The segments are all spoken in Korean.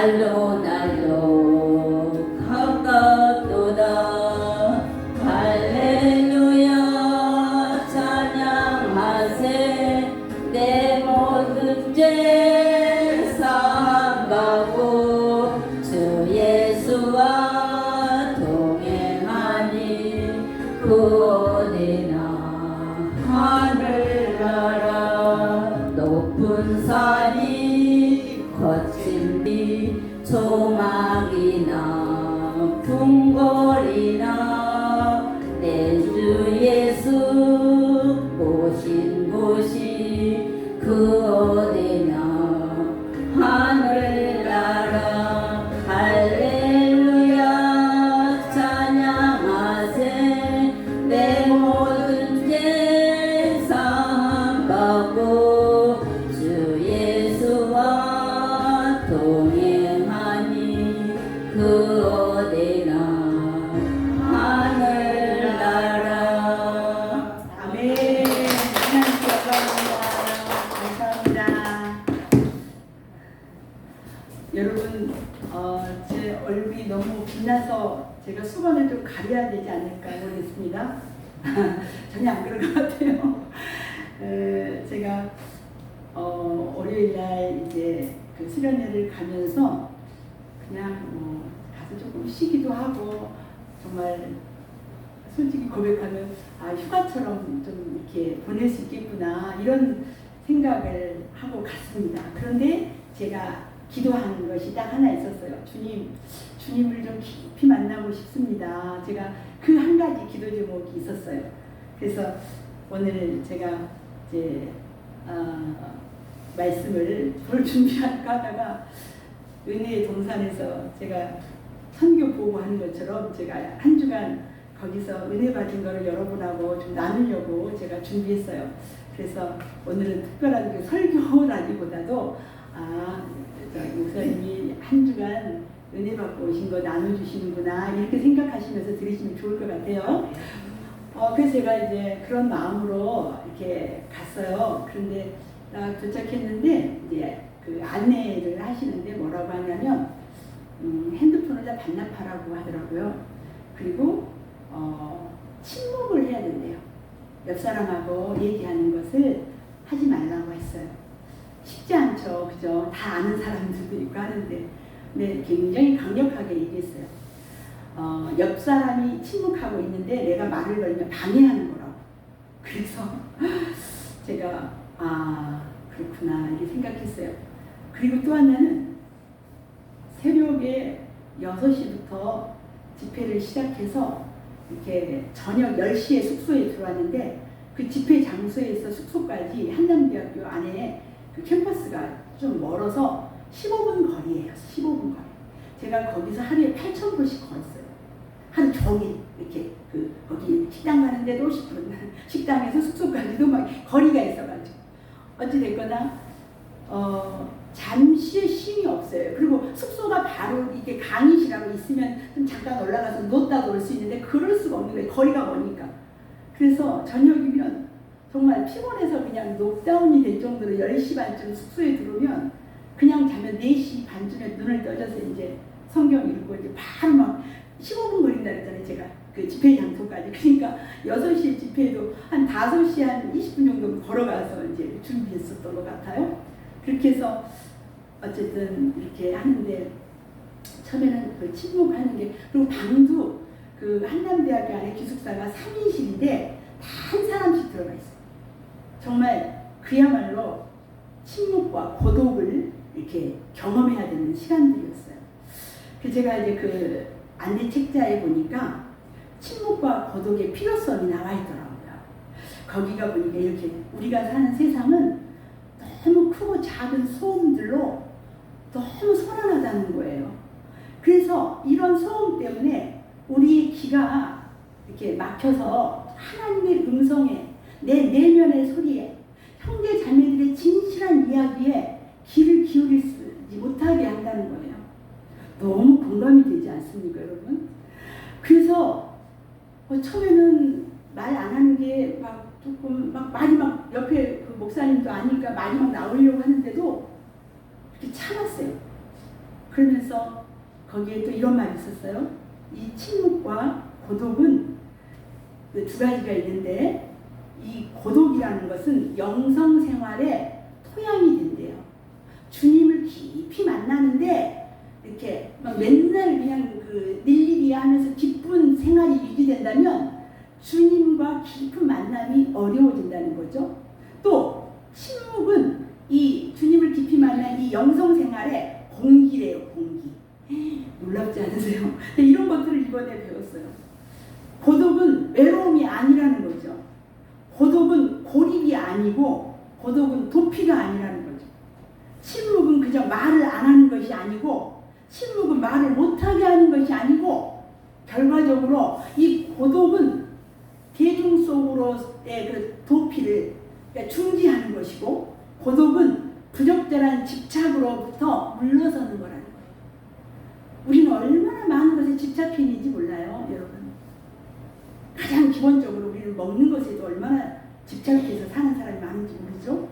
날로 날로 가깝도다. 할렐루야 찬양하세. 내 모든 죄 사함받고 주 예수와 동행하니 구원이나 하늘나라. 높은 산이 거친 비 조막이나 궁궐이나 내 주 예수 오신 곳이 그 어디나 하늘나라. 할렐루야 찬양하세. 내 모든 죄 사함받고 주 예수와 동행하니 그 어디나 하늘나라. 아멘. 하나님께 감사합니다. 여러분, 제 얼굴이 너무 빛나서 제가 수건을 좀 가려야 되지 않을까 모르겠습니다. 전혀 안 그럴 것 같아요. 제가 월요일날 이제 그 수련회를 가면서 그냥 가서 조금 쉬기도 하고, 정말 솔직히 고백하면 휴가처럼 좀 이렇게 보낼 수 있겠구나 이런 생각을 하고 갔습니다. 그런데 제가 기도하는 것이 딱 하나 있었어요. 주님을 좀 깊이 만나고 싶습니다. 제가 그 한 가지 기도 제목이 있었어요. 그래서 오늘 제가 이제 말씀을 뭘 준비할까 하다가 은혜의 동산에서 제가 선교 보고하는 것처럼 제가 한 주간 거기서 은혜 받은 거를 여러분하고 좀 나누려고 제가 준비했어요. 그래서 오늘은 특별한 설교라기보다도 목사님이 한 주간 은혜 받고 오신 거 나눠주시는구나 이렇게 생각하시면서 들으시면 좋을 것 같아요. 그래서 제가 이제 그런 마음으로 이렇게 갔어요. 그런데 딱 도착했는데 이제 그 안내를 하시는데 뭐라고 하냐면 핸드폰을 다 반납하라고 하더라고요. 그리고 침묵을 해야 된대요. 옆 사람하고 얘기하는 것을 하지 말라고 했어요. 쉽지 않죠, 그죠? 다 아는 사람들도 있고 하는데, 네, 굉장히 강력하게 얘기했어요. 옆 사람이 침묵하고 있는데 내가 말을 걸면 방해하는 거라고. 그래서 제가 그렇구나 이렇게 생각했어요. 그리고 또 하나는 새벽에 6시부터 집회를 시작해서 이렇게 저녁 10시에 숙소에 들어왔는데 그 집회 장소에서 숙소까지 한남대학교 안에 그 캠퍼스가 좀 멀어서 15분 거리예요. 15분 거리. 제가 거기서 하루에 8,000불씩 걸었어요. 하루 종일 이렇게 거기 식당 가는데도 10분, 식당에서 숙소까지도 막 거리가 있어가지고 어찌 됐거나 잠시 쉼이 없어요. 그리고 숙소가 바로 이게 강의실하고 있으면 좀 잠깐 올라가서 놓다 놀 수 있는데 그럴 수가 없는 거예요. 거리가 머니까. 그래서 저녁이면 정말 피곤해서 그냥 녹다운이 될 정도로 10시 반쯤 숙소에 들어오면 그냥 자면 4시 반쯤에 눈을 떠져서 이제 성경 읽고 이제 바로 막 15분 걸린다 그랬잖아요. 제가 그 집회 장소까지. 그러니까 6시에 집회도 한 5시 한 20분 정도 걸어가서 이제 준비했었던 것 같아요. 그렇게 해서 어쨌든 이렇게 하는데 처음에는 그 침묵하는 게, 그리고 방도 그 한남대학교 안에 기숙사가 3인실인데 다 한 사람씩 들어가 있어요. 정말 그야말로 침묵과 고독을 이렇게 경험해야 되는 시간들이었어요. 그래서 제가 이제 그 안내 책자에 보니까 침묵과 고독의 필요성이 나와 있더라고요. 거기가 보니까 이렇게 우리가 사는 세상은 너무 크고 작은 소음들로 너무 소란하다는 거예요. 그래서 이런 소음 때문에 우리의 귀가 이렇게 막혀서 하나님의 음성에, 내 내면의 소리에, 형제 자매들의 진실한 이야기에 귀를 기울이지 못하게 한다는 거예요. 너무 공감이 되지 않습니까, 여러분? 그래서 처음에는 말 안 하는 게 막 조금 막 말이 막 옆에 그 목사님도 아니까 말이 막 나오려고 하는데도 이렇게 참았어요. 그러면서 거기에 또 이런 말이 있었어요. 이 침묵과 고독은 그 두 가지가 있는데 이 고독이라는 것은 영성 생활의 토양이 된대요. 주님을 깊이 만나는데 이렇게 막 맨날 그냥 그 일일이 하면서 기쁜 생활이 유지된다면 주님과 깊은 만남이 어려워진다는 거죠. 또 침묵은 이 주님을 깊이 만난 이 영성 생활의 공기래요. 공기. 놀랍지 않으세요? 이런 것들을 이번에 배웠어요. 고독은 외로움이 아니라는 거죠. 고독은 고립이 아니고 고독은 도피가 아니라는 거죠. 침묵은 그저 말을 안 하는 것이 아니고 침묵은 말을 못하게 하는 것이 아니고 결과적으로 이 고독은 대중 속으로의 그 도피를 중지하는 것이고 고독은 부적절한 집착으로부터 물러서는 거라는 거예요. 우리는 얼마나 많은 것에 집착해 있는지 몰라요, 여러분. 가장 기본적으로 우리는 먹는 것에도 얼마나 집착해서 사는 사람이 많은지 모르죠.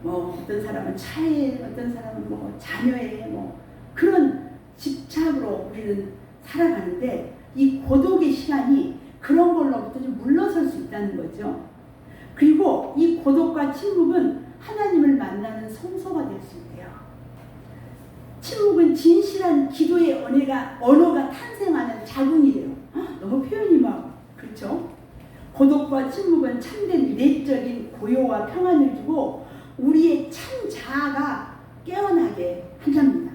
뭐 어떤 사람은 차에, 어떤 사람은 뭐 자녀에 뭐 그런 집착으로 우리는 살아가는데 이 고독의 시간이 그런 걸로부터 좀 물러설 수 있다는 거죠. 그리고 이 고독과 침묵은 하나님을 만나는 성소가 될 수 있대요. 침묵은 진실한 기도의 언어가 탄생하는 자궁이래요. 너무 표현이 막 그렇죠? 고독과 침묵은 참된 내적인 고요와 평안을 주고 우리의 참 자아가 깨어나게 한답니다.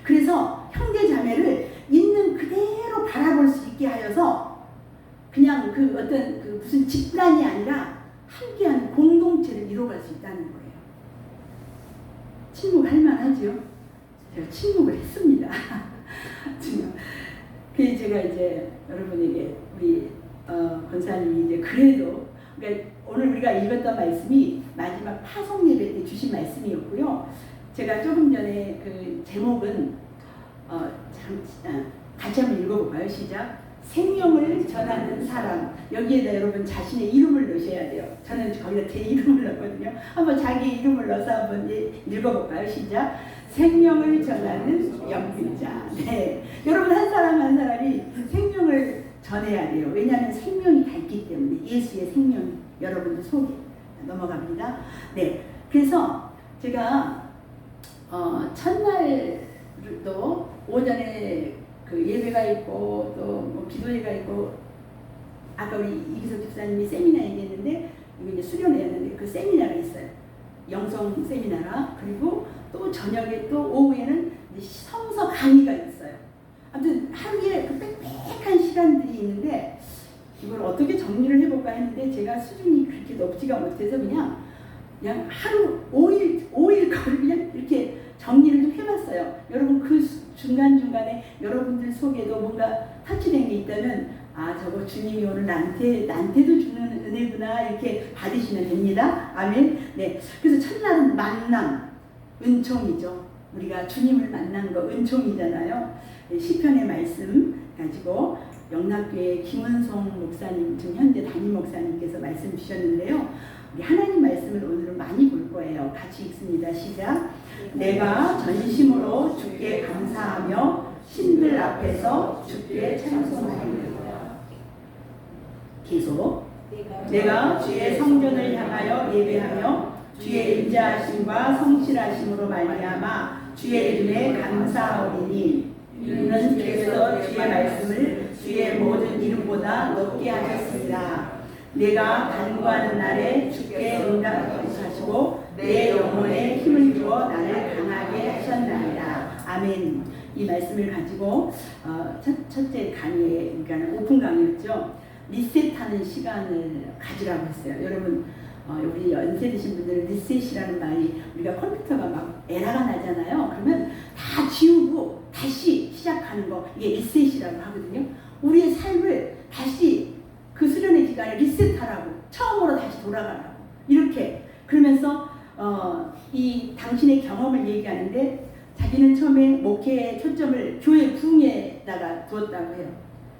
그래서 형제 자매를 있는 그대로 바라볼 수 있게 하여서 그냥 그 어떤 그 무슨 집단이 아니라 함께하는 공동체를 이뤄갈 수 있다는 거예요. 침묵할 만하죠? 제가 침묵을 했습니다. 그래서 제가 이제 여러분에게 우리 권사님이 이제 그래도 그러니까 오늘 우리가 읽었던 말씀이 마지막 파송 예배 때 주신 말씀이었고요. 제가 조금 전에 그 제목은 같이 한번 읽어볼까요? 시작. 생명을 전하는 사람. 여기에다 여러분 자신의 이름을 넣으셔야 돼요. 저는 거기다 제 이름을 넣거든요. 한번 자기 이름을 넣어서 한번 읽어볼까요? 시작. 생명을 전하는 영분자. 네. 여러분 한 사람 한 사람이 생명을 전해야 돼요. 왜냐하면 생명이 다 있기 때문에 예수의 생명이 여러분들 속에 넘어갑니다. 네. 그래서 제가 첫날도 오전에 그 예배가 있고 또 뭐 기도회가 있고 아까 우리 이기석 집사님이 세미나 얘기했는데 이거 이제 수련회였는데 그 세미나가 있어요. 영성 세미나라. 그리고 또 저녁에 또 오후에는 성서 강의가 있어요. 아무튼 하루에 그 빽빽한 시간들이 있는데 이걸 어떻게 정리를 해볼까 했는데 제가 수준이 그렇게 높지가 못해서 그냥 하루 5일 거를 그냥 이렇게 정리를 좀 해봤어요. 여러분 그 중간중간에 여러분들 속에도 뭔가 터치된 게 있다면 아 저거 주님이 오늘 나한테도 주는 은혜구나 이렇게 받으시면 됩니다. 아멘. 네. 그래서 첫날은 만남, 은총이죠. 우리가 주님을 만난 거 은총이잖아요. 시편의 말씀 가지고 영락교회 김은송 목사님 지금 현재 담임 목사님께서 말씀 주셨는데요. 우리 하나님 말씀을 오늘은 많이 볼 거예요. 같이 읽습니다. 시작. 내가 전심으로 주께 감사하며 신들 앞에서 주께 찬송하리라. 계속 내가 주의 성전을 향하여 예배하며 주의 인자하심과 성실하심으로 말미암아 주의 이름에 감사하오리니 이는 주께서 주의 말씀을 주의 모든 이름보다 높게 하셨습니다. 내가 간구하는 날에 주께 응답하시고 내 영혼에 힘을 주어 나를 강하게 하셨나이다. 아멘. 이 말씀을 가지고 첫째 강의, 그러니까 오픈 강의였죠. 리셋하는 시간을 가지라고 했어요. 여러분 우리 연세 드신 분들은 리셋이라는 말이 우리가 컴퓨터가 막 에러가 나잖아요. 그러면 다 지우고 다시 시작하는 거 이게 리셋이라고 하거든요. 우리의 삶을 다시 그 수련의 기간에 리셋하라고 처음으로 다시 돌아가라고 이렇게 그러면서 이 당신의 경험을 얘기하는데 자기는 처음에 목회의 초점을 교회 부흥에다가 두었다고 해요.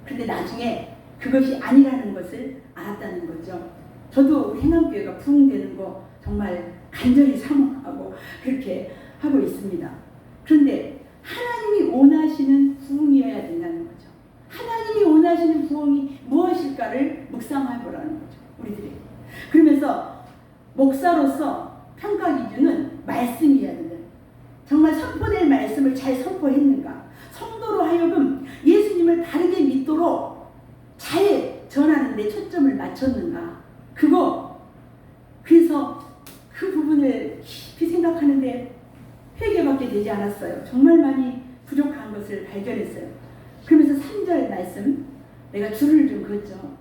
그런데 나중에 그것이 아니라는 것을 알았다는 거죠. 저도 우리 행암교회가 부흥되는 거 정말 간절히 사모하고 그렇게 하고 있습니다. 그런데 하나님이 원하시는 원하시는 부흥이어야 된다는 거죠. 하나님이 원하시는 부흥이 무엇일까를 묵상해보라는 거죠. 우리들이. 그러면서 목사로서 평가 기준은 말씀이어야 된다. 정말 선포될 말씀을 잘 선포했는가? 성도로 하여금 예수님을 바르게 믿도록 잘 전하는 데 초점을 맞췄는가? 그래서 그 부분을 깊이 생각하는데 회개밖에 되지 않았어요. 정말 많이 부족한 것을 발견했어요. 그러면서 3절 말씀, 내가 줄을 좀 그었죠.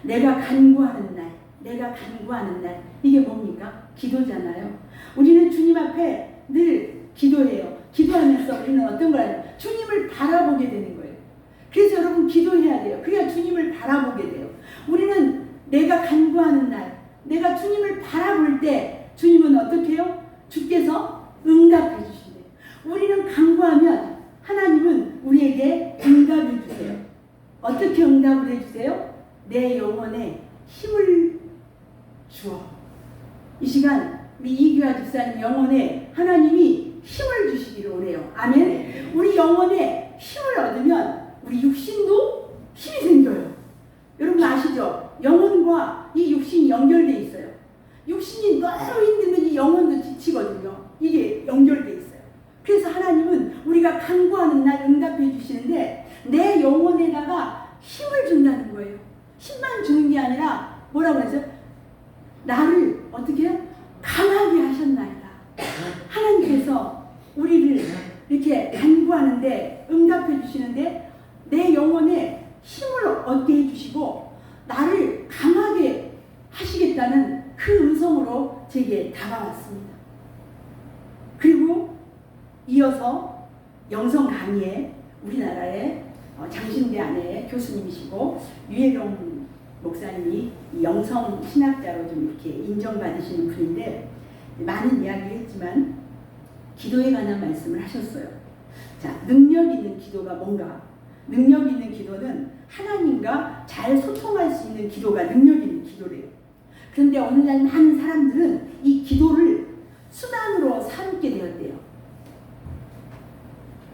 내가 간구하는 날. 이게 뭡니까? 기도잖아요. 우리는 주님 앞에 늘 기도해요. 기도하면서 우리는 어떤 걸 해요? 주님을 바라보게 되는 거예요. 그래서 여러분 기도해야 돼요. 그래야 주님을 바라보게 돼요. 우리는 내가 간구하는 날, 내가 주님을 바라볼 때 주님은 어떻게 해요? 주께서 응답해 주신대요. 우리는 간구하면 하나님은 우리에게 응답해 주세요. 어떻게 응답을 해주세요? 내 영혼에 힘을 주어. 이 시간 우리 이규아 집사님 영혼에 하나님이 힘을 주시기를 원해요. 아멘. 우리 영혼에 힘을 얻으면 우리 육신도 힘이 생겨요. 여러분 아시죠? 영혼과 이 육신이 연결되어 있어요. 육신이 너무 힘들면 이 영혼도 지치거든요. 이게 연결되어 있어요. 그래서 하나님은 우리가 간구하는 날 응답해 주시는데 내 영혼에다가 힘을 준다는 거예요. 힘만 주는 게 아니라 뭐라고 했어요? 나를 어떻게 해요? 강하게 하셨나이다. 하나님께서 우리를 이렇게 간구하는데 응답해 주시는데 내 영혼에 힘을 얻게 해주시고 나를 강하게 하시겠다는 그 음성으로 제게 다가왔습니다. 그리고 이어서 영성 강의에 우리나라의 장신대 안에 교수님이시고 유해룡 목사님이 영성 신학자로 좀 이렇게 인정받으시는 분인데 많은 이야기를 했지만 기도에 관한 말씀을 하셨어요. 자, 능력 있는 기도가 뭔가? 능력 있는 기도는 하나님과 잘 소통할 수 있는 기도가 능력 있는 기도래요. 그런데 오늘날 많은 사람들은 이 기도를 수단으로 삼게 되었대요.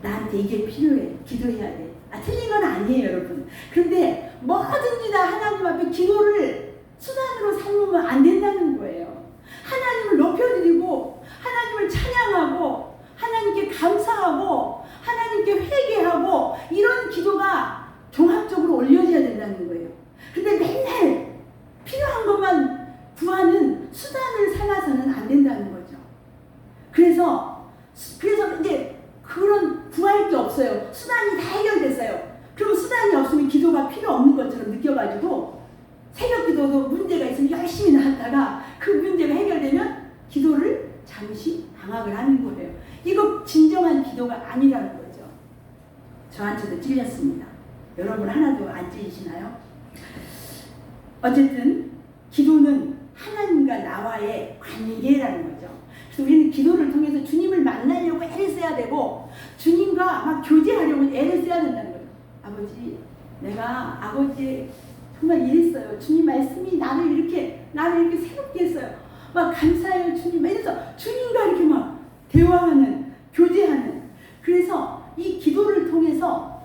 나한테 이게 필요해. 기도해야 돼. 틀린 건 아니에요, 여러분. 그런데 뭐든지 다 하나님 앞에 기도를 수단으로 삼으면 안 된다는 거예요. 하나님을 높여드리고 하나님을 찬양하고 하나님께 감사하고 하나님께 회개하고 이런 기도가 종합적으로 올려져야 된다는 거예요. 근데 맨날 필요한 것만 구하는 수단을 삼아서는 안 된다는 거죠. 그래서 이제 그런 구할 게 없어요. 수단이 다 해결됐어요. 그럼 수단이 없으면 기도가 필요 없는 것처럼 느껴가지고 새벽 기도도 문제가 있으면 열심히 나왔다가 그 문제가 해결되면 기도를 잠시 방학을 하는 거예요. 이거 진정한 기도가 아니라는 거죠. 저한테도 찔렸습니다. 여러분 하나도 안 찔리시나요? 어쨌든 기도는 하나님과 나와의 관계라는 거죠. 그래서 우리는 기도를 통해서 주님을 만나려고 애를 써야 되고 주님과 막 교제하려고 애를 써야 된다는 거죠. 아버지, 내가 아버지 정말 이랬어요. 주님 말씀이 나를 이렇게 새롭게 했어요. 막 감사해요 주님. 이래서 주님과 이렇게 막 대화하는, 교제하는. 그래서 이 기도를 통해서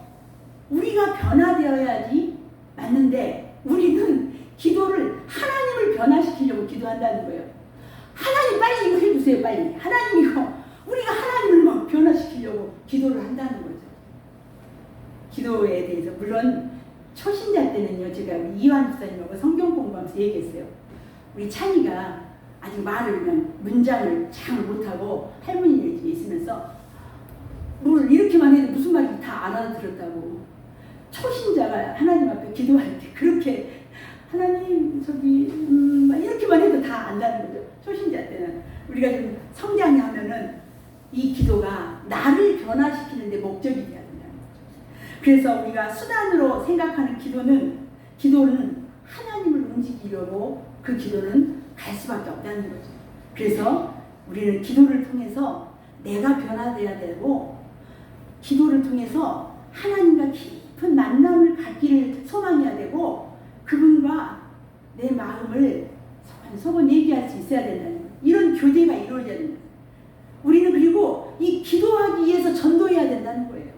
우리가 변화되어야지 맞는데 우리는 기도를 하나님을 변화시키려고 기도한다는 거예요. 하나님 빨리 이거 해주세요. 빨리. 하나님 이거. 우리가 하나님을 막 변화시키려고 기도를 한다는 거죠. 기도에 대해서 물론 초신자 때는요. 제가 우리 이완 집사님하고 성경 공부하면서 얘기했어요. 우리 찬이가 아직 말을 그냥 문장을 잘 못하고 할머니네 집에 있으면서 뭘 이렇게만 해도 무슨 말인지 다 알아들었다고. 초신자가 하나님 앞에 기도할 때 그렇게 하나님 막 이렇게만 해도 다 안다는 거죠. 초신자 때는 우리가 좀 성장이 하면은 이 기도가 나를 변화시키는 데 목적이 돼야 된다는 거죠. 그래서 우리가 수단으로 생각하는 기도는 하나님을 움직이려고 그 기도는 갈 수밖에 없다는 거죠. 그래서 우리는 기도를 통해서 내가 변화돼야 되고 기도를 통해서 하나님과 깊은 만남을 갖기를 소망해야 되고 그분과 내 마음을 소곤소곤 얘기할 수 있어야 된다는 거예요. 이런 교제가 이루어져야 된다. 우리는 그리고 이 기도하기 위해서 전도해야 된다는 거예요.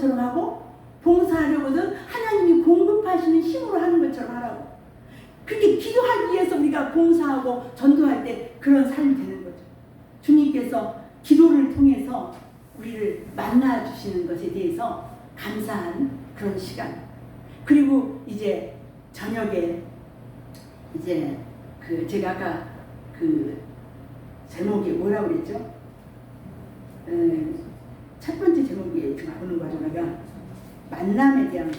것처럼 하고, 봉사하려거든 하나님이 공급하시는 힘으로 하는 것처럼 하라고. 그게 기도하기 위해서 우리가 봉사하고 전도할 때 그런 삶이 되는 거죠. 주님께서 기도를 통해서 우리를 만나주시는 것에 대해서 감사한 그런 시간. 그리고 이제 저녁에 이제 제가 아까 제목이 뭐라고 그랬죠? 첫 번째 제목이 보는 거죠. 내가 만남에 대한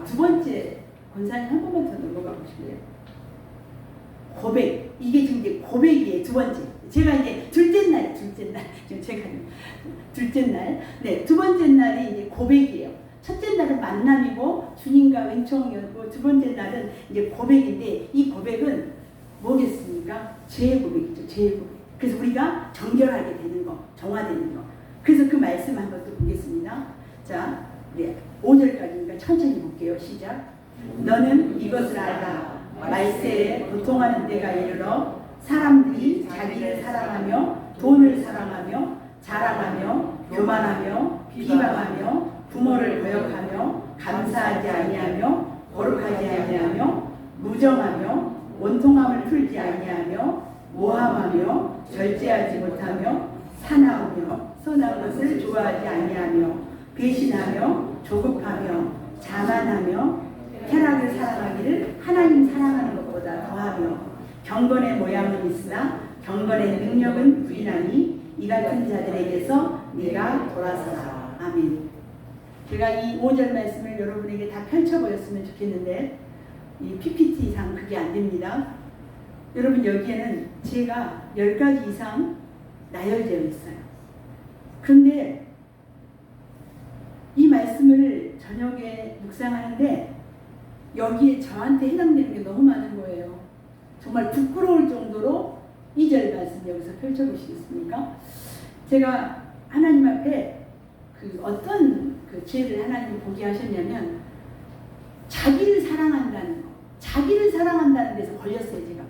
두 번째 권사님 한 번만 더 넘어가 보실래요? 고백. 이게 지금 이제 고백이에요. 두 번째. 제가 이제 둘째 날 지금 제가 둘째 날, 네, 두 번째 날이 이제 고백이에요. 첫째 날은 만남이고 주님과 은총이었고, 두 번째 날은 이제 고백인데, 이 고백은 뭐겠습니까? 죄의 고백이죠. 죄의 고백. 그래서 우리가 정결하게 되는 거, 정화되는 거. 그래서 그 말씀 한번 또 보겠습니다. 자, 우리 5절까지니까 천천히 볼게요. 시작. 너는 이것을 알라. 말세에 고통하는 때가 이르러 사람들이 자기를 사랑하며 돈을 사랑하며 자랑하며 교만하며 비방하며 부모를 거역하며 감사하지 아니하며 거룩하지 아니하며 무정하며 원통함을 풀지 아니하며 모함하며 절제하지 못하며 사나우며 선한 것을 좋아하지 아니하며 배신하며 조급하며 자만하며 쾌락을 사랑하기를 하나님 사랑하는 것보다 더하며 경건의 모양은 있으나 경건의 능력은 부인하니 이 같은 자들에게서 네가 돌아서라. 아멘. 제가 이 5절 말씀을 여러분에게 다 펼쳐보였으면 좋겠는데 이 PPT상 그게 안 됩니다. 여러분, 여기에는 제가 10가지 이상 나열되어 있어요. 그런데 이 말씀을 저녁에 묵상하는데 여기에 저한테 해당되는 게 너무 많은 거예요. 정말 부끄러울 정도로 2절 말씀 여기서 펼쳐보시겠습니까? 제가 하나님 앞에 어떤 죄를 하나님이 보게 하셨냐면, 자기를 사랑한다는 거, 자기를 사랑한다는 데서 걸렸어요. 제가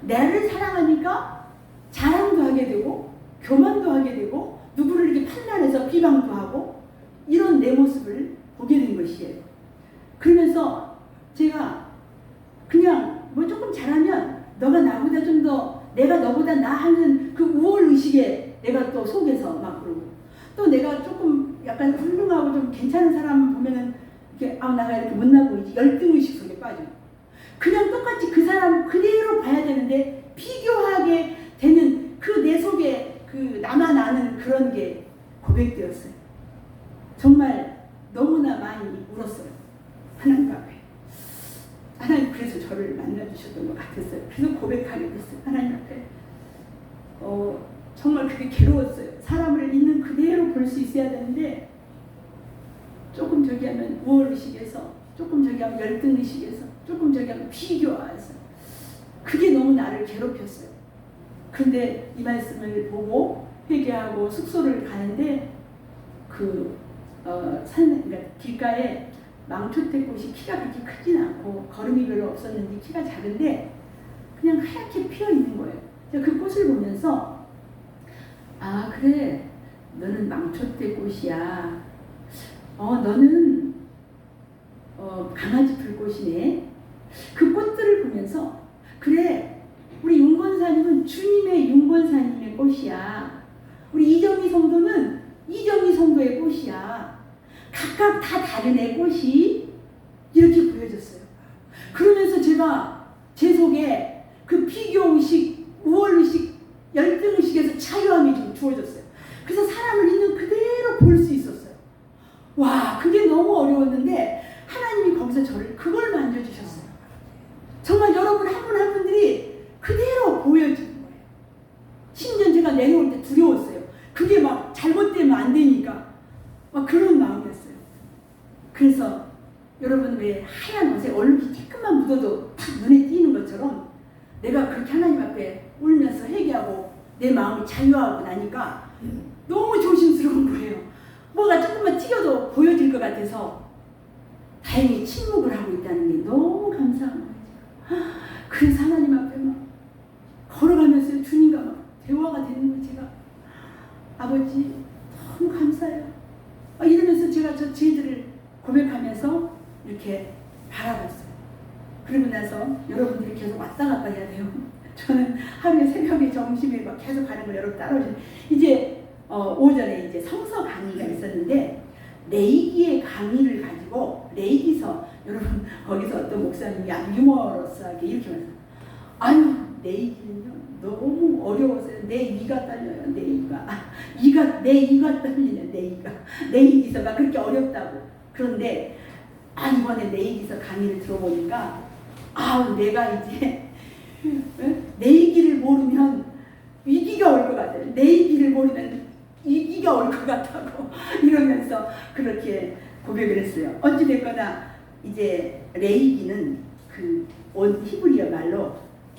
나를 사랑하니까 자랑도 하게 되고 교만도 하게 되고 누구를 이렇게 판단해서 비방도 하고 이런 내 모습을 보게 된 것이에요. 그러면서 제가 그냥 뭐 조금 잘하면 너가 나보다 좀 더 내가 너보다 나하는 그 우월 의식에 내가 또 속에서 막 그러고, 또 내가 조금 약간 훌륭하고 좀 괜찮은 사람 보면은 이렇게 나가 이렇게 못나 보이지, 열등 의식 속에 빠져. 그냥 똑같이 그 사람 그대로 봐야 되는데 비교하게 되는 그 내 속에 나만 아는 그런 게 고백되었어요. 정말 너무나 많이 울었어요. 하나님 앞에. 하나님 그래서 저를 만나주셨던 것 같았어요. 그래서 고백하게 됐어요. 하나님 앞에. 정말 그게 괴로웠어요. 사람을 있는 그대로 볼 수 있어야 되는데 조금 저기 하면 우월의식에서, 조금 저기 하면 열등의식에서, 조금 저기 하면 비교해서 그게 너무 나를 괴롭혔어요. 그런데 이 말씀을 보고 회개하고 숙소를 가는데 그러니까 길가에 망초대꽃이 키가 그렇게 크진 않고 걸음이 별로 없었는지 키가 작은데 그냥 하얗게 피어 있는 거예요. 제가 그 꽃을 보면서 아, 그래, 너는 망초대꽃이야. 너는 강아지 불꽃이네. 그 꽃들을 보면서 그래, 우리 윤권사님은 주님의 윤권사님의 꽃이야. 우리 이정희 성도는 이정희 성도의 꽃이야. 각각 다 다른 애 꽃이 이렇게 보여졌어요. 그러면서 제가 제 속에 그 비교의식, 우월의식, 열등의식에서 자유함이 좀 주어졌어요. 그래서 사람을 있는 그대로 볼 수 있었어요. 와, 그게 너무 어려웠는데 하나님이 거기서 저를 그걸 만져주셨어요. 정말 여러분 한 분 한 분들이 그대로 보여주는 거예요. 심지어 제가 내려올 때 두려웠어요. 그게 막 잘못되면 안 되니까 막 그런 마음이었어요. 그래서 여러분 왜 하얀 옷에 얼룩이 조금만 묻어도 탁 눈에 띄는 것처럼 내가 그렇게 하나님 앞에 울면서 회개하고 내 마음이 자유하고 나니까 너무 조심스러운 거예요. 뭐가 조금만 튀겨도 보여질 것 같아서 다행히 침묵을 하고 있다는 게 너무 감사한 거예요. 그래서 하나님 앞에 막 걸어가면서 주님과 막 대화가 되는 거 제가 아버지 너무 감사해요. 이러면서 제가 저 죄들을 고백하면서 이렇게 바라봤어요. 그러고 나서 여러분들이 계속 왔다 갔다 해야 돼요. 저는 하루에 새벽에 점심에 막 계속 가는 걸 여러분 따라오시는. 이제 오전에 이제 성서 강의가 있었는데 레이기의 강의를 가지고 레이기서 여러분 거기서 어떤 목사님이 아주 유머러스하게 이렇게 말해서 아유 레이기는요 너무 어려워서요. 내 이가 떨려요. 내 이가 떨리네. 내 이기서가 그렇게 어렵다고. 그런데 이번에 레이기서 강의를 들어보니까 내가 이제 레이기를 모르면 위기가 올 것 같아요. 레이기를 모르면 위기가 올 것 같다고 이러면서 그렇게 고백을 했어요. 어찌됐거나 이제 레이기는 그 히브리어 말로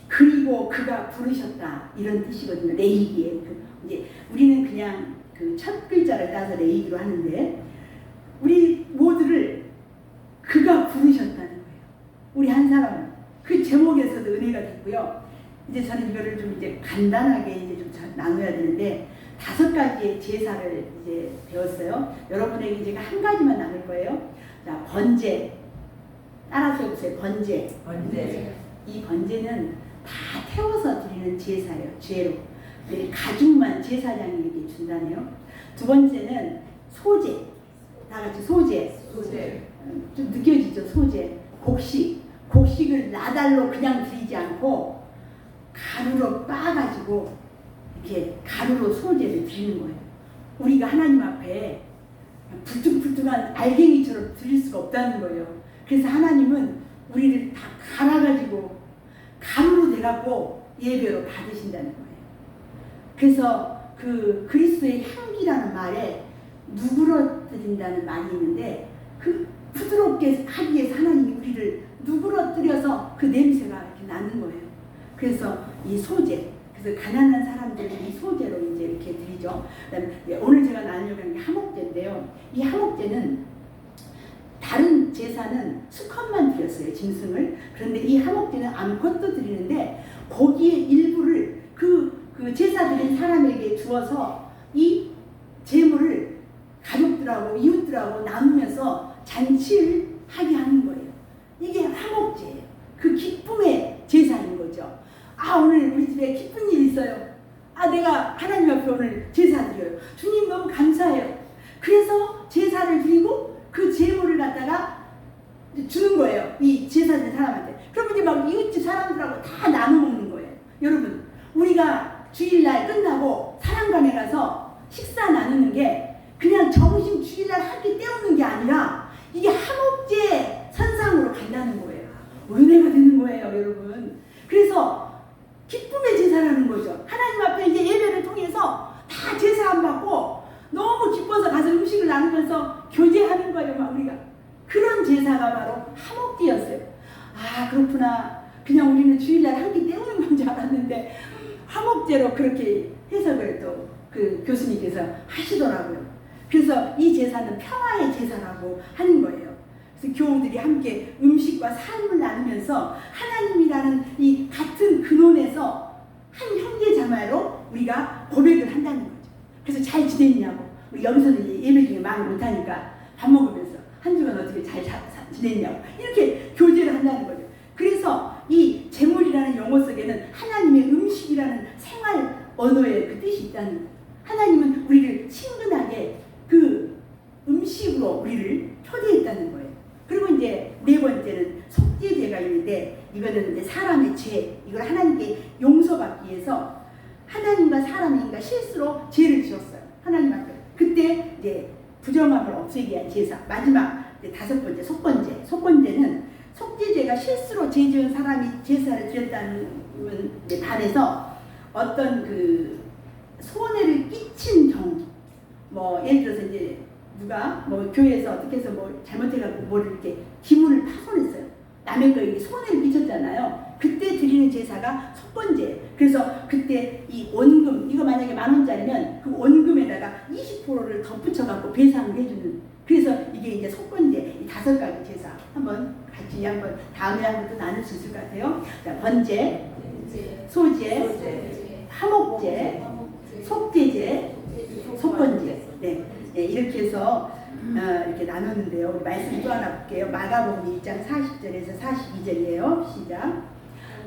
그리고 그가 부르셨다 이런 뜻이거든요. 레이기에 이제 우리는 그냥 그 첫 글자를 따서 레이기로 하는데 우리 모두를 그가 부르셨다는 거예요. 우리 한 사람 그 제목에서도 은혜가 됐고요. 이제 저는 이거를 좀 이제 간단하게 이제 좀 나눠야 되는데 5가지의 제사를 이제 배웠어요. 여러분에게 제가 한 가지만 나눌 거예요. 자, 번제. 따라서 해보세요. 번제. 이 번제는 다 태워서 드리는 제사예요. 죄로. 가죽만 제사장에게 준다네요. 두 번째는 소제. 다 같이 소제. 좀 느껴지죠? 소제. 곡식을 나달로 그냥 드리지 않고 가루로 빻아가지고 이렇게 가루로 소제를 드리는 거예요. 우리가 하나님 앞에 불뚝불뚝한 알갱이처럼 드릴 수가 없다는 거예요. 그래서 하나님은 우리를 다 갈아가지고 가루로 돼갖고 예배로 받으신다는 거예요. 그래서 그 그리스도의 향기라는 말에 누그러뜨린다는 말이 있는데 그 부드럽게 하기 위해서 하나님이 우리를 누그러뜨려서 그 냄새가 이렇게 나는 거예요. 그래서 이 소제, 그래서 가난한 사람들이 이 소제로 이제 이렇게 드리죠. 그다음에 오늘 제가 나누려고 하는 게 하목제인데요. 이 하목제는 다른 제사는 수컷만 드렸어요, 짐승을. 그런데 이 하목제는 암컷도 드리는데 거기에 일부를 그 제사 드린 사람에게 주어서 이 제물을 가족들하고 이웃들하고 나누면서 잔치를 하게 하는 거예요. 이게 하목제예요. 그 기쁨의 제사인 거죠. 오늘 우리 집에 기쁜 일 있어요. 내가 하나님 앞에 오늘 제사 드려요. 주님 너무 감사해요. 그래서 제사를 드리고 그 제물을 갖다가 주는 거예요. 이 제사 드린 사람한테. 그럼 이제 막 이웃집 사람들하고 다 나눠 먹는 거예요. 여러분, 우리가 주일날 끝나고 사랑관에 가서 식사 나누는 게 그냥 점심 주일날 한 끼 때우는 게 아니라 이게 하목제 선상으로 간다는 거예요. 은혜가 되는 거예요, 여러분. 그래서 기쁨의 제사라는 거죠. 하나님 앞에 이제 예배를 통해서 다 제사 안 받고 너무 기뻐서 가서 음식을 나누면서 교제하는 거예요, 막 우리가. 그런 제사가 바로 하목제였어요. 그렇구나. 그냥 우리는 주일날 한 끼 때우는 건 줄 알았는데 하목제로 그렇게 해석을 또 그 교수님께서 하시더라고요. 그래서 이 제사는 평화의 제사라고 하는 거예요. 그래서 교우들이 함께 음식과 삶을 나누면서 하나님이라는 이 같은 근원에서 한 형제 자매로 우리가 고백을 한다는 거죠. 그래서 잘 지냈냐고. 우리 여기서는 예배 중에 말을 못하니까 밥 먹으면서 한 주간 어떻게 잘 지냈냐고 이렇게 교제를 한다는 거죠. 그래서 이 제물이라는 용어 속에는 하나님의 음식이라는 생활 언어의 그 뜻이 있다는 거예요. 하나님은 우리를 친근하게 그 음식으로 우리를 초대했다는 거예요. 그리고 이제 네 번째는 속죄제가 있는데 이거는 이제 사람의 죄, 이걸 하나님께 용서받기 위해서 하나님과 사람이 그러니까 실수로 죄를 지었어요. 하나님 앞에. 그때 이제 부정함을 없애기 위한 제사. 마지막 이제 5번째 속건제는 속죄제가 실수로 죄 지은 사람이 제사를 드렸다는 데 반해서 어떤 그 손해를 끼친 경우, 뭐 예를 들어서 이제 누가 뭐 교회에서 어떻게 해서 뭐 잘못해가지고 뭐를 이렇게 기물을 파손했어요. 남의 거에 손해를 끼쳤잖아요. 그때 드리는 제사가 속건제. 그래서 그때 이 원금, 이거 만약에 10,000원짜리면 그 원금에다가 20%를 덧붙여갖고 배상을 해주는. 그래서 이게 이제 속건제, 이 5가지 제사. 한번 다음에 한번 또 나눌 수 있을 것 같아요. 자, 번제, 소제, 하목제, 속죄제, 속건제. 네. 네, 이렇게 해서 이렇게 나눴는데요. 우리 말씀 또 하나 볼게요. 마가복음 1장 40절에서 42절이에요. 시작.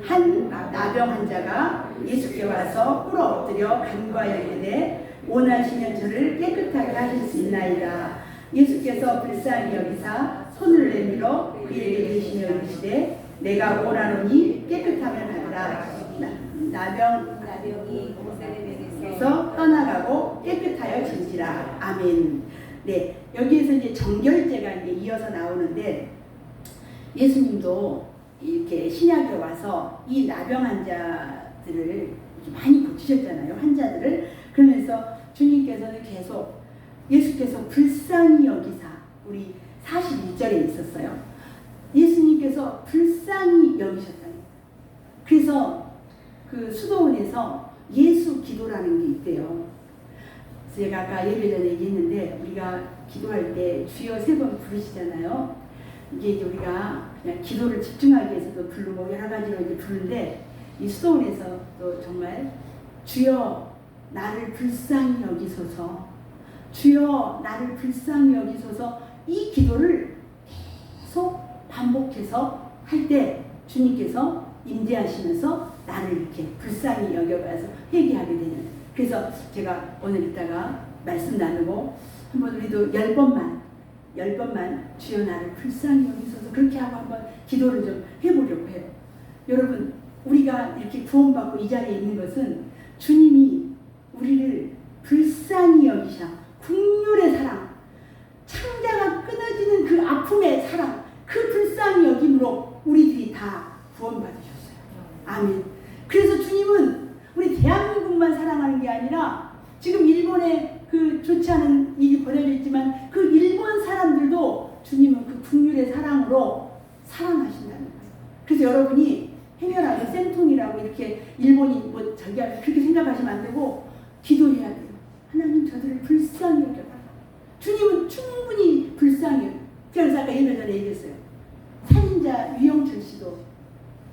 한 나병 환자가 예수께 와서 꿇어 엎드려 간과하여 이르되 원하시면 저를 깨끗하게 하실 수 있나이다. 예수께서 불쌍히 여기사 손을 내밀어 그에게 대시며 이르시되 내가 원하노니 깨끗함을 받으라. 나병이 그래서 떠나가고 깨끗하여진지라. 아멘. 네, 여기에서 이제 정결제가 이제 이어서 나오는데 예수님도 이렇게 신약에 와서 이 나병 환자들을 많이 고치셨잖아요. 환자들을. 그러면서 주님께서는 계속 예수께서 불쌍히 여기사 우리 41절에 있었어요. 예수님께서 불쌍히 여기셨다는. 그래서 그 수도원에서 예수 기도라는 게 있대요. 제가 아까 예배 전에 얘기했는데 우리가 기도할 때 주여 3번 부르시잖아요. 이게 우리가 그냥 기도를 집중하기 위해서도 부르고 여러 가지로 이제 부르는데 이 수도원에서 또 정말 주여 나를 불쌍히 여기소서, 주여 나를 불쌍히 여기소서, 이 기도를 계속 반복해서 할 때 주님께서 임재하시면서 나를 이렇게 불쌍히 여겨봐서 회개하게 되는. 그래서 제가 오늘 이따가 말씀 나누고 한번 우리도 10번만 주여 나를 불쌍히 여기소서 그렇게 하고 한번 기도를 좀 해보려고 해요. 여러분, 우리가 이렇게 구원받고 이 자리에 있는 것은 주님이 우리를 불쌍히 여기셔 긍휼의 사랑, 창자가 끊어지는 그 아픔의 사랑, 그 불쌍히 여김으로 우리들이 다 구원받으셨어요. 아멘. 그래서 주님은 우리 대한민국만 사랑하는 게 아니라 지금 일본에 그 좋지 않은 일이 벌어져 있지만 그 일본 사람들도 주님은 그 긍휼의 사랑으로 사랑하신다는 거예요. 그래서 여러분이 행여라도 쌤통이라고 이렇게 일본이 뭐 저기 그렇게 생각하시면 안 되고 기도해야 돼요. 하나님 저들을 불쌍히 여겨라. 주님은 충분히 불쌍히 여겨요. 그래서 아까 예배 전에 얘기했어요. 살인자 유영철 씨도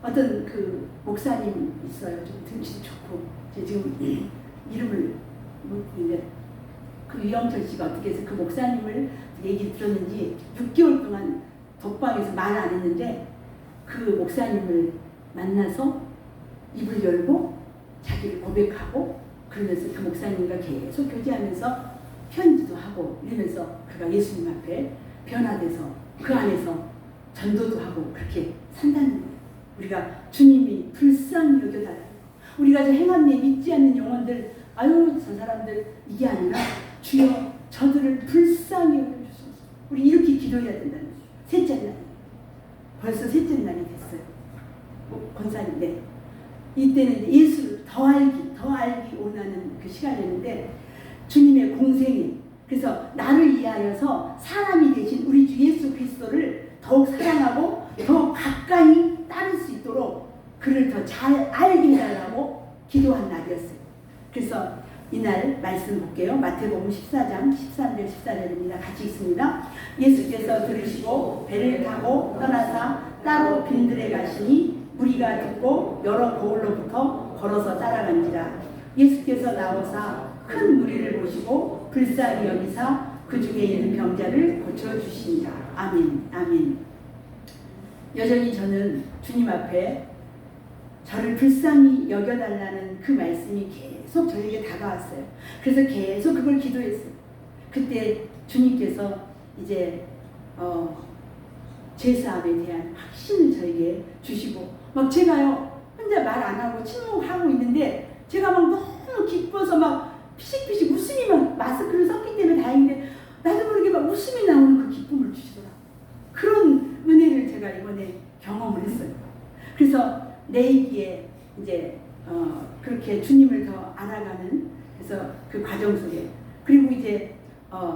어떤 그 목사님 있어요. 좀 등치도 좋고 지금 이름을 모르는데 그 유영철 씨가 어떻게 해서 그 목사님을 얘기 들었는지 6개월 동안 독방에서 말 안 했는데 그 목사님을 만나서 입을 열고 자기를 고백하고 그러면서 그 목사님과 계속 교제하면서 편지도 하고 이러면서 그가 예수님 앞에 변화돼서 그 안에서 전도도 하고 그렇게 산다는 거예요. 우리가 주님이 불쌍히 여겨달라고. 우리가 저 행한 일 믿지 않는 영혼들 아유 저 사람들 이게 아니라 주여 저들을 불쌍히 여겨주소서. 우리 이렇게 기도해야 된다는 거예요. 셋째 날 벌써 셋째 날이 됐어요. 권사님, 네. 이때는 예수를 더 알기 원하는 그 시간이었는데 주님의 공생이 그래서 나를 위하여서 사람이 되신 우리 주 예수 그리스도를 더욱 사랑하고 더 가까이 따를 수 있도록 그를 더 잘 알게 해달라고 기도한 날이었어요. 그래서 이날 말씀 볼게요. 마태복음 14장 13절 14절입니다. 같이 읽습니다. 예수께서 들으시고 배를 타고 떠나사 따로 빈들에 가시니 무리가 듣고 여러 거울로부터 걸어서 따라간지라. 예수께서 나오사 큰 무리를 보시고 불쌍히 여기사 그 중에 있는 병자를 고쳐주시니라. 아멘. 아멘. 여전히 저는 주님 앞에 저를 불쌍히 여겨달라는 그 말씀이 계속 저에게 다가왔어요. 그래서 계속 그걸 기도했어요. 그때 주님께서 이제 제사함에 대한 확신을 저에게 주시고 막 제가요 혼자 말 안 하고 침묵하고 있는데 제가 막 너무 기뻐서 막 피식피식 웃음이 막 마스크를 썼기 때문에 다행인데 나도 모르게 막 웃음이 나오는 그 기쁨을 주시더라. 그런 은혜를 제가 이번에 경험을 했어요. 그래서 내일기에 이제 그렇게 주님을 더 알아가는 그래서 그 과정 속에 그리고 이제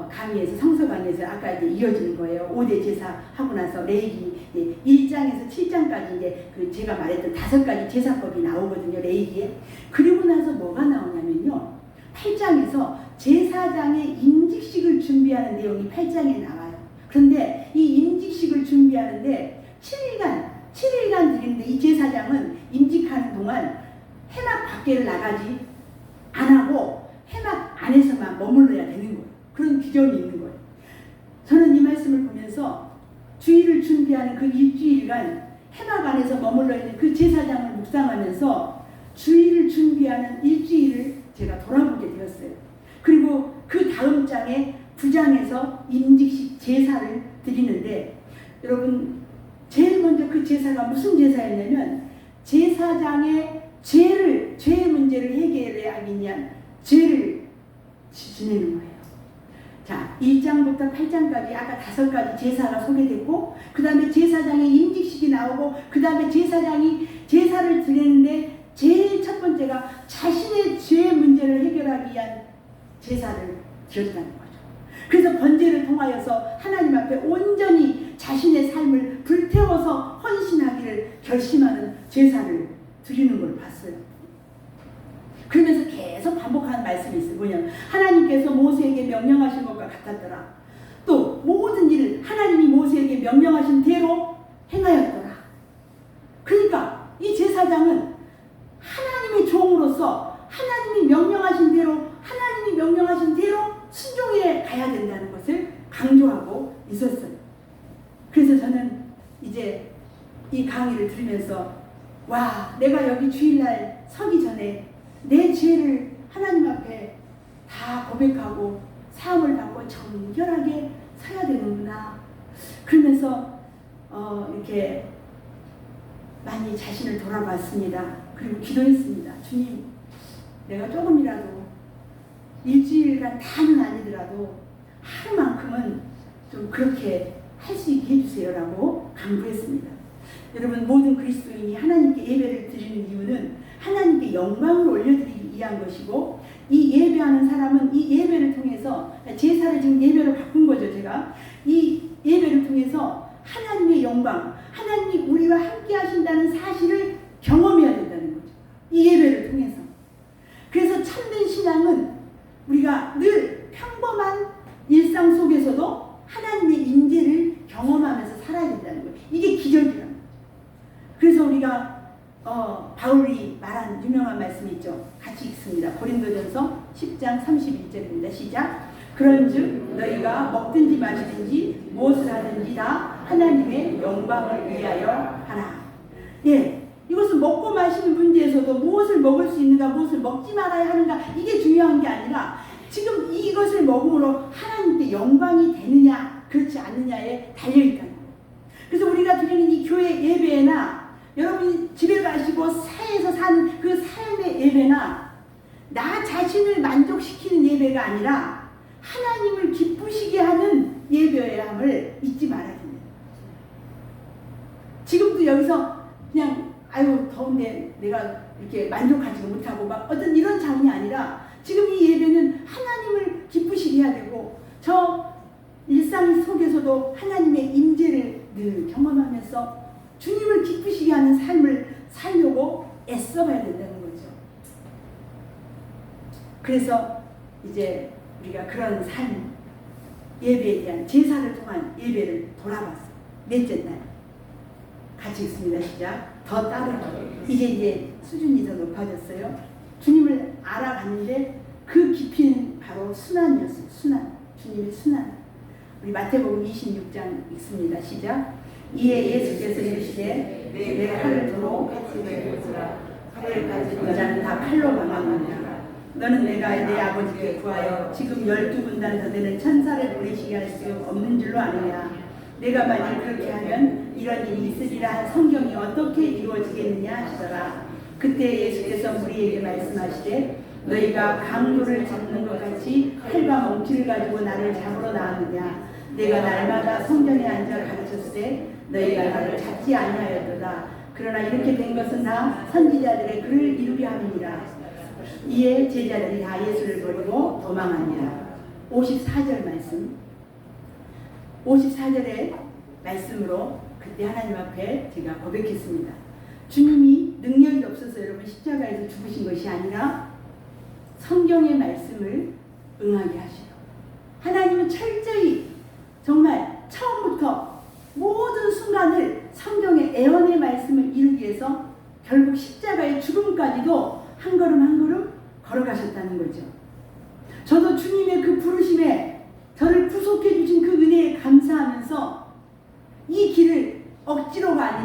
강의에서 성서 강의에서 아까 이제 이어지는 거예요. 5대 제사 하고 나서 레위기 1장에서 7장까지 이제 그 제가 말했던 5가지 제사법이 나오거든요. 레위기에. 그리고 나서 뭐가 나오냐면요. 8장에서 제사장의 임직식을 준비하는 내용이 8장에 나와요. 그런데 이 임직식을 준비하는데 7일간 드리는데 이 제사장은 임직하는 동안 회막 밖에를 나가지 안 하고 회막 안에서만 머물러야 되는 거예요. 그런 규정이 지경이 있는 거예요. 저는 이 말씀을 보면서 주일을 준비하는 그 일주일간 해막 안에서 머물러 있는 그 제사장을 묵상하면서 주일을 준비하는 일주일을 제가 돌아보게 되었어요. 그리고 그 다음 장에 9장에서 임직식 제사를 드리는데, 여러분 제일 먼저 그 제사가 무슨 제사였냐면 제사장의 죄의 문제를 해결하기 위한 죄를 지내는 거예요. 자, 1장부터 8장까지 아까 5가지 제사가 소개됐고, 그 다음에 제사장의 임직식이 나오고, 그 다음에 제사장이 제사를 드리는데 제일 첫 번째가 자신의 죄의 문제를 해결하기 위한 제사를 드렸다는 거죠. 그래서 번제를 통하여서 하나님 앞에 온전히 자신의 삶을 불태워서 헌신하기를 결심하는 제사를 드리는 걸 봤어요. 그러면서 계속 반복하는 말씀이 있어요. 뭐냐면 하나님께서 모세에게 명령하신 것과 같았더라. 또 모든 일을 하나님이 모세에게 명령하신 대로 행하였더라. 그러니까 이 제사장은 하나님의 종으로서 하나님이 명령하신 대로 순종해 가야 된다는 것을 강조하고 있었어요. 그래서 저는 이제 이 강의를 들으면서 와, 내가 여기 주일날 서기 전에 내 죄를 하나님 앞에 다 고백하고 사함을 받고 정결하게 서야 되는구나. 그러면서 이렇게 많이 자신을 돌아봤습니다. 그리고 기도했습니다. 주님, 내가 조금이라도 일주일간 다는 아니더라도 하루만큼은 좀 그렇게 할 수 있게 해주세요라고 간구했습니다. 여러분, 모든 그리스도인이 하나님께 예배를 드리는 이유는 하나님께 영광을 올려드리기 위한 것이고, 이 예배하는 사람은 이 예배를 통해서, 제사를 지금 예배로 바꾼 거죠. 제가 이 예배를 통해서 하나님의 영광, 하나님이 우리와 함께 하신다는 사실을 경험해야 된다는 거죠. 이 예배를 통해서. 그래서 참된 신앙은 우리가 늘 평범한 일상 속에서도 하나님의 임재를 경험하면서 살아야 된다는 거예요. 이게 기적이라는 거예요. 그래서 우리가 바울이 말한 유명한 말씀이 있죠. 같이 읽습니다. 고린도전서 10장 31절입니다. 시작. 그런즉 너희가 먹든지 마시든지 무엇을 하든지 다 하나님의 영광을 위하여 하라. 예, 이것은 먹고 마시는 문제에서도 무엇을 먹을 수 있는가, 무엇을 먹지 말아야 하는가, 이게 중요한 게 아니라 지금 이것을 먹음으로 하나님께 영광이 되느냐 그렇지 않느냐에 달려있다는 거예요. 그래서 우리가 드리는 이 교회 예배나 여러분이 집에 가시고 사회에서 사는 그 삶의 예배나 나 자신을 만족시키는 예배가 아니라 하나님을 기쁘시게 하는 예배여야 함을 잊지 말아야 됩니다. 지금도 여기서 그냥 아유 더운데 내가 이렇게 만족하지 못하고 막 어떤 이런 장면이 아니라 지금 이 예배는 하나님을 기쁘시게 해야 되고, 저 일상 속에서도 하나님의 임재를 늘 경험하면서 주님을 기쁘시게 하는 삶을 살려고 애써봐야 된다는 거죠. 그래서 이제 우리가 그런 삶, 예배에 대한 제사를 통한 예배를 돌아봤어요. 넷째 날 같이 읽습니다. 시작. 더 따르기. 이제 수준이 더 높아졌어요. 주님을 알아갔는데 그 깊이는 바로 순환이었어요. 순환. 주님의 순환. 우리 마태복음 26장 읽습니다. 시작. 이에 예수께서 이르시되 내 칼을 들어 칼을 가진 자는 다 칼로 망하느니라. 너는 내가 내 아버지께 구하여 지금 12군단 더 되는 천사를 보내시게 할 수 없는 줄로 아느냐. 내가 만일 그렇게 하면 이런 일이 있으리라 한 성경이 어떻게 이루어지겠느냐 하시더라. 그때 예수께서 우리에게 말씀하시되 너희가 강도를 잡는 것 같이 칼과 멍치를 가지고 나를 잡으러 나왔느냐. 내가 날마다 성전에 앉아 가르쳤을 때 너희가 나를 잡지 아니하였도다. 그러나 이렇게 된 것은 다 선지자들의 글을 이루려 함이니라. 이에 제자들이 다 예수를 버리고 도망하니라. 54절 말씀. 54절의 말씀으로 그때 하나님 앞에 제가 고백했습니다. 주님이 능력이 없어서 여러분 십자가에서 죽으신 것이 아니라 성경의 말씀을 응하게 하시고, 하나님은 철저히 정말 처음부터 모든 순간을 성경의 애언의 말씀을 이루기 위해서 결국 십자가의 죽음까지도 한 걸음 한 걸음 걸어가셨다는 거죠. 저도 주님의 그 부르심에 저를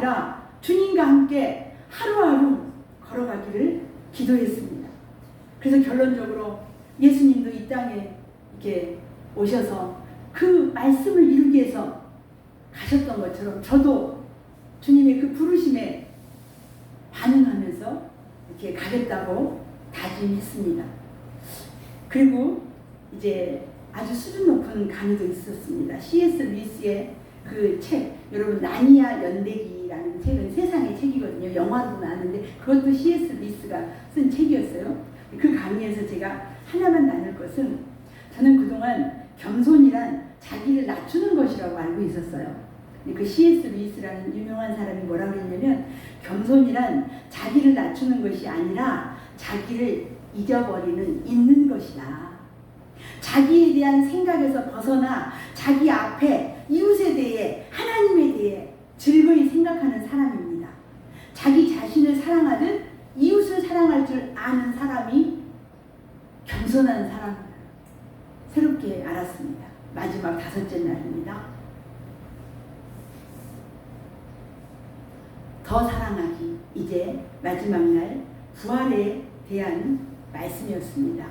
아니라 주님과 함께 하루하루 걸어가기를 기도했습니다. 그래서 결론적으로 예수님도 이 땅에 이렇게 오셔서 그 말씀을 이루기 위해서 가셨던 것처럼 저도 주님의 그 부르심에 반응하면서 이렇게 가겠다고 다짐했습니다. 그리고 이제 아주 수준 높은 강의도 있었습니다. C.S. 루이스의 그 책, 여러분 나니아 연대기라는 책은 세상의 책이거든요. 영화도 나왔는데 그것도 C.S. 루이스가 쓴 책이었어요. 그 강의에서 제가 하나만 나눌 것은, 저는 그동안 겸손이란 자기를 낮추는 것이라고 알고 있었어요. 그 C.S. 루이스라는 유명한 사람이 뭐라고 그랬냐면, 겸손이란 자기를 낮추는 것이 아니라 자기를 잊어버리는 있는 것이다. 자기에 대한 생각에서 벗어나 자기 앞에 이웃에 대해, 하나님에 대해 즐거이 생각하는 사람입니다. 자기 자신을 사랑하듯 이웃을 사랑할 줄 아는 사람이 겸손한 사람, 새롭게 알았습니다. 마지막 5째 날입니다. 더 사랑하기, 이제 마지막 날 부활에 대한 말씀이었습니다.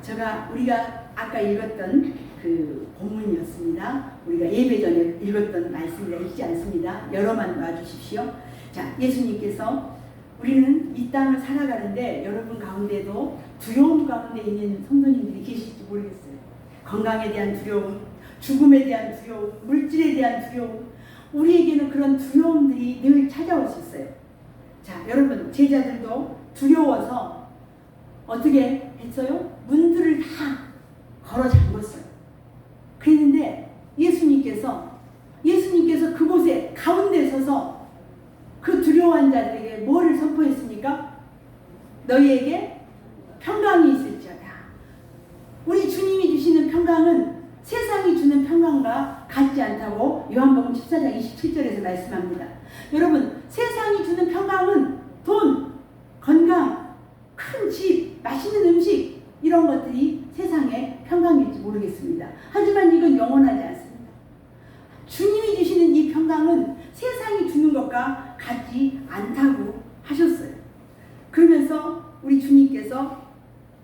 자, 우리가 아까 읽었던 그 본문이었습니다. 우리가 예배 전에 읽었던 말씀이라 읽지 않습니다. 열어만 놔주십시오. 자, 예수님께서, 우리는 이 땅을 살아가는데 여러분 가운데도 두려움 가운데 있는 성도님들이 계실지 모르겠어요. 건강에 대한 두려움, 죽음에 대한 두려움, 물질에 대한 두려움, 우리에게는 그런 두려움들이 늘 찾아올 수 있어요. 자, 여러분, 제자들도 두려워서 어떻게 했어요? 문들을 다 걸어 잠궜어요. 그랬는데 예수님께서 그곳에 가운데 서서 그 두려워한 자들에게 뭐를 선포했습니까? 너희에게 평강이 있을지어다. 우리 주님이 주시는 평강은 세상이 주는 평강과 같지 않다고 요한복음 14장 27절에서 말씀합니다. 여러분, 세상이 주는 평강은 돈, 건강, 큰 집, 맛있는 음식, 이런 것들이 세상의 평강일지 모르겠습니다. 하지만 이건 영원하지 않습니다. 주님이 주시는 이 평강은 세상이 주는 것과 같지 않다고 하셨어요. 그러면서 우리 주님께서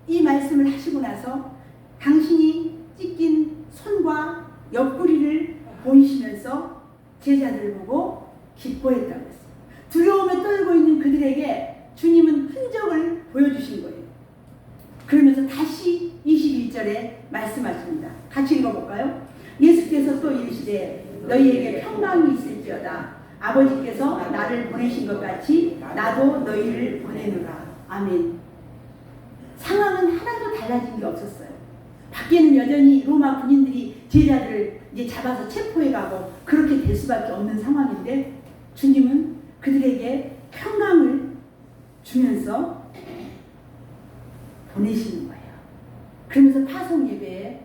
이 말씀을 하시고 나서 당신이 찢긴 손과 옆구리를 보이시면서 제자들을 보고 기뻐했다고 했어요. 두려움에 떨고 있는 그들에게 주님은 흔적을 보여주신 거예요. 그러면서 다시 21절에 말씀하십니다. 같이 읽어볼까요? 예수께서 또 이르시되 너희에게 평강이 있을지어다. 아버지께서 나를 보내신 것 같이 나도 너희를 보내노라. 아멘. 상황은 하나도 달라진 게 없었어요. 밖에는 여전히 로마 군인들이 제자들을 이제 잡아서 체포해가고 그렇게 될 수밖에 없는 상황인데, 주님은 그들에게 평강을 주면서 보내시는 거예요. 그러면서 파송 예배에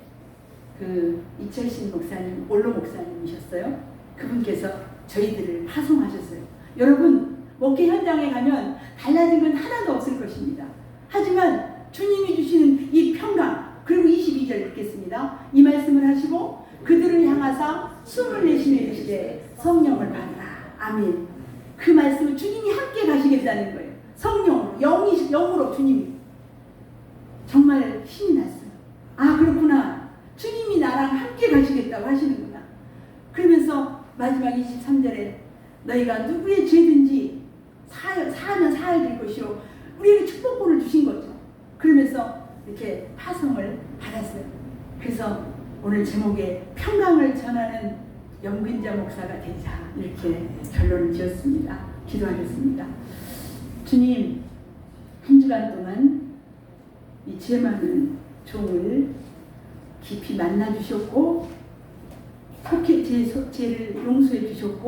그 이철신 목사님, 올로 목사님이셨어요. 그분께서 저희들을 파송하셨어요. 여러분, 목회 현장에 가면 달라진 건 하나도 없을 것입니다. 하지만 주님이 주시는 이 평강, 그리고 22절 읽겠습니다. 이 말씀을 하시고 그들을 향하사 숨을 내쉬며 이르시되 성령을 받으라. 아멘. 그 말씀은 주님이 함께 가시겠다는 거예요. 성령, 영으로 주님이. 정말 힘이 났어요. 아, 그렇구나. 주님이 나랑 함께 가시겠다고 하시는구나. 그러면서 마지막 23절에 너희가 누구의 죄든지 사하면 사해질 것이요. 우리에게 축복권을 주신 거죠. 그러면서 이렇게 파송을 받았어요. 그래서 오늘 제목에 평강을 전하는 영근자 목사가 되자, 이렇게 결론을 지었습니다. 기도하겠습니다. 주님, 한 주간 동안 이 죄 많은 종을 깊이 만나 주셨고, 속히 죄를 용서해 주셨고,